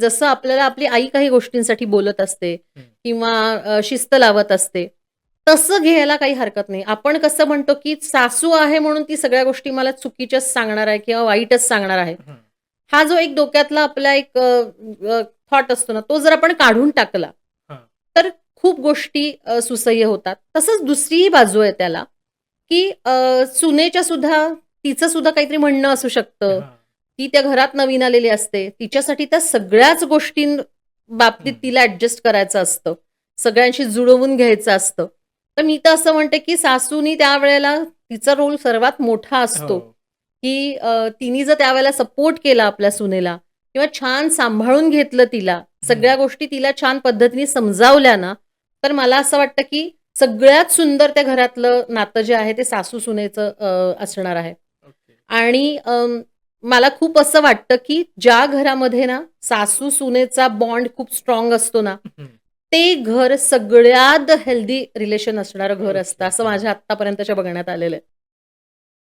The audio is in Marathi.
जसं आपल्याला आपली आई काही गोष्टींसाठी बोलत असते हं. किंवा शिस्त लावत असते, तसं घ्यायला काही हरकत नाही. आपण कसं म्हणतो, की सासू आहे म्हणून ती सगळ्या गोष्टी मला चुकीच्याच सांगणार आहे किंवा वाईटच सांगणार आहे. हं. हा जो एक डोक्यातला आपला एक थॉट असतो ना, तो जर आपण काढून टाकला, हां. तर खूप गोष्टी सुसह्य होतात. तसंच दुसरीही बाजू आहे त्याला, की सुनेच्या सुद्धा तिचं सुद्धा काहीतरी म्हणणं असू शकतं. हां. ती त्या घरात नवीन आलेली असते. तिच्यासाठी त्या सगळ्याच बाबतीत हं. तिला ॲडजस्ट करायचं असतं. सगळ्यांशी जुळवून घ्यायचं असतं. तर मी तर असं म्हणते, की सासूनी त्यावेळेला तिचा रोल सर्वात मोठा हो. असतो, की तिने जर त्यावेळेला सपोर्ट केला आपल्या सुनेला किंवा छान सांभाळून घेतलं तिला, हं. सगळ्या गोष्टी तिला छान पद्धतीने समजावल्या ना, तर मला असं वाटतं, की सगळ्यात सुंदर त्या घरातलं नातं जे आहे ते सासू-सुनेचं असणार आहे. ओके. आणि मला खूप असं वाटतं, की ज्या घरामध्ये ना सासू-सुनेचा बॉन्ड खूप स्ट्राँग असतो ना, हं. ते घर सगळ्यात हेल्दी रिलेशन असणारं घर असतं, ओके. असं हां. माझ्या आत्तापर्यंतच्या बघण्यात आलेलं आहे.